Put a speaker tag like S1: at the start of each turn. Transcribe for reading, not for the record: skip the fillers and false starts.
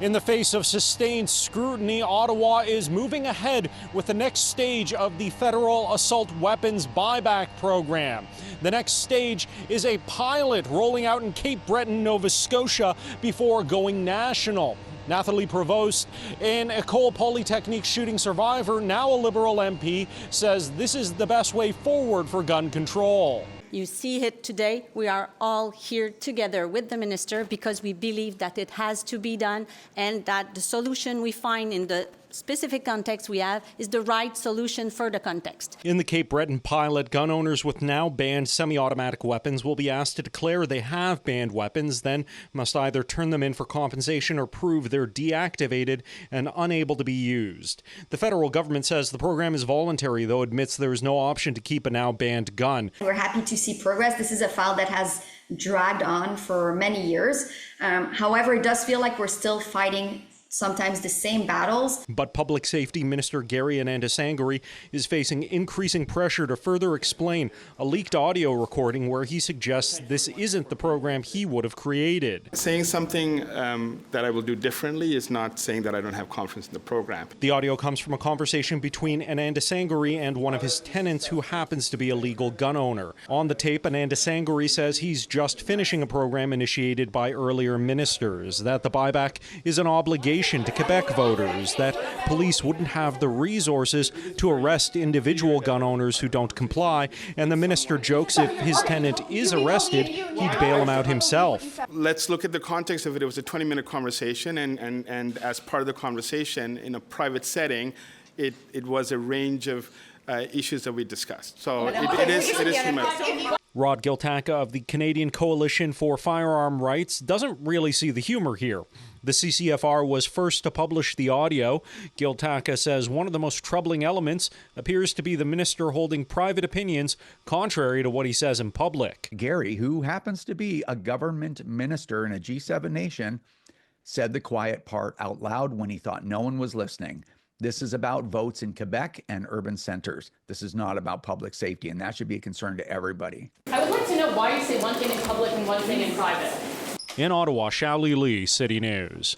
S1: In the face of sustained scrutiny, Ottawa is moving ahead with the next stage of the federal assault weapons buyback program. The next stage is a pilot rolling out in Cape Breton, Nova Scotia, before going national. Nathalie Provost, an École Polytechnique shooting survivor, now a Liberal MP, says this is the best way forward for gun control.
S2: You see it today. We are all here together with the minister because we believe that it has to be done and that the solution we find in the specific context we have is the right solution for the context.
S1: In the Cape Breton pilot, gun owners with now banned semi-automatic weapons will be asked to declare they have banned weapons, then must either turn them in for compensation or prove they're deactivated and unable to be used. The federal government says the program is voluntary, though admits there is no option to keep a now banned gun.
S3: We're happy to see progress. This is a file that has dragged on for many years. However, it does feel like we're still fighting sometimes the same battles.
S1: But Public Safety Minister Gary Anandasangari is facing increasing pressure to further explain a leaked audio recording where he suggests this isn't the program he would have created.
S4: Saying something that I will do differently is not saying that I don't have confidence in the program.
S1: The audio comes from a conversation between Anandasangari and one of his tenants who happens to be a legal gun owner. On the tape, Anandasangari says he's just finishing a program initiated by earlier ministers, that the buyback is an obligation to Quebec voters, that police wouldn't have the resources to arrest individual gun owners who don't comply, and the minister jokes if his tenant is arrested, he'd bail him out himself.
S4: Let's look at the context of it. It was a 20-minute conversation, and as part of the conversation, in a private setting, it was a range of issues that we discussed. So it is humorous.
S1: Rod Giltaca of the Canadian Coalition for Firearm Rights doesn't really see the humor here. The CCFR was first to publish the audio. Giltaca says one of the most troubling elements appears to be the minister holding private opinions contrary to what he says in public.
S5: Gary, who happens to be a government minister in a G7 nation, said the quiet part out loud when he thought no one was listening. This is about votes in Quebec and urban centers. This is not about public safety, and that should be a concern to everybody.
S6: I would like to know why you say one thing in public and one thing in private.
S1: In Ottawa, Xiaoli Li, City News.